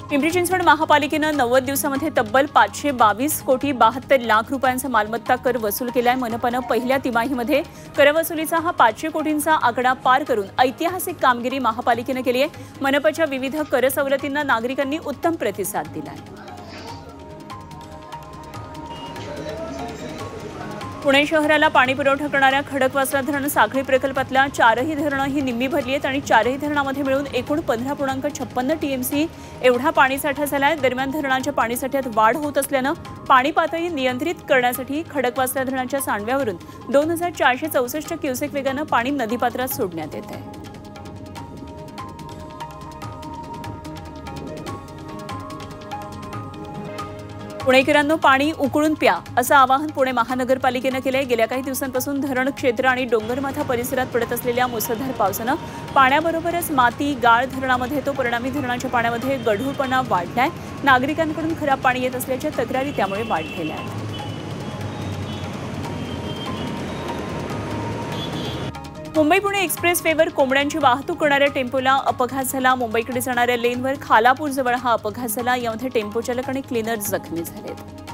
पिंपरी चिंचवड महापालिकेनं 90 दिवसांमध्ये तब्बल 522 कोटी 72 लाख रुपयांचा मालमत्ता कर वसूल केलाय। मनपानं पहिल्या तिमाहीमध्ये करवसुलीचा हा 500 कोटींचा आकडा पार करून ऐतिहासिक कामगिरी महापालिकेनं केली आहे। मनपाच्या विविध कर सवलतींना नागरिकांनी उत्तम प्रतिसाद दिलाय। पुणे शहराला पाणी पुरवठा करणाऱ्या खडकवासला धरण साखळी प्रकल्पातल्या 4ही धरणं ही निम्मी भरली आहेत आणि 4ही धरणामध्ये मिळून एकूण 15.56 टीएमसी एवढा पाणीसाठा झालाय। दरम्यान धरणाच्या पाणीसाठ्यात वाढ होत असल्यानं पाणी पातळी नियंत्रित करण्यासाठी खडकवासला धरणाच्या सांडव्यावरून 2464 क्युसेक वेगानं पाणी नदीपात्रात सोडण्यात येत आहे। पुणेकरांनो, पाणी उकळून प्या असं आवाहन पुणे महानगरपालिकेनं केलंय। गेल्या काही दिवसांपासून धरण क्षेत्र आणि डोंगरमाथा परिसरात पडत असलेल्या मुसळधार पावसानं पाण्याबरोबरच माती गाळ धरणामध्ये येतो। परिणामी धरणाच्या पाण्यामध्ये गढूळपणा वाढलाय। नागरिकांकडून खराब पाणी येत असल्याच्या तक्रारी त्यामुळे वाढलेल्या आहेत। मुंबई पुणे एक्सप्रेस वेवर कोंबड्यांची वाहतूक करणाऱ्या टेम्पोला अपघात झाला। मुंबईकडे जाणाऱ्या लेनवर खालापूर जवळ हा अपघात झाला। यामध्ये टेम्पो चालक आणि क्लीनर जखमी झालेत।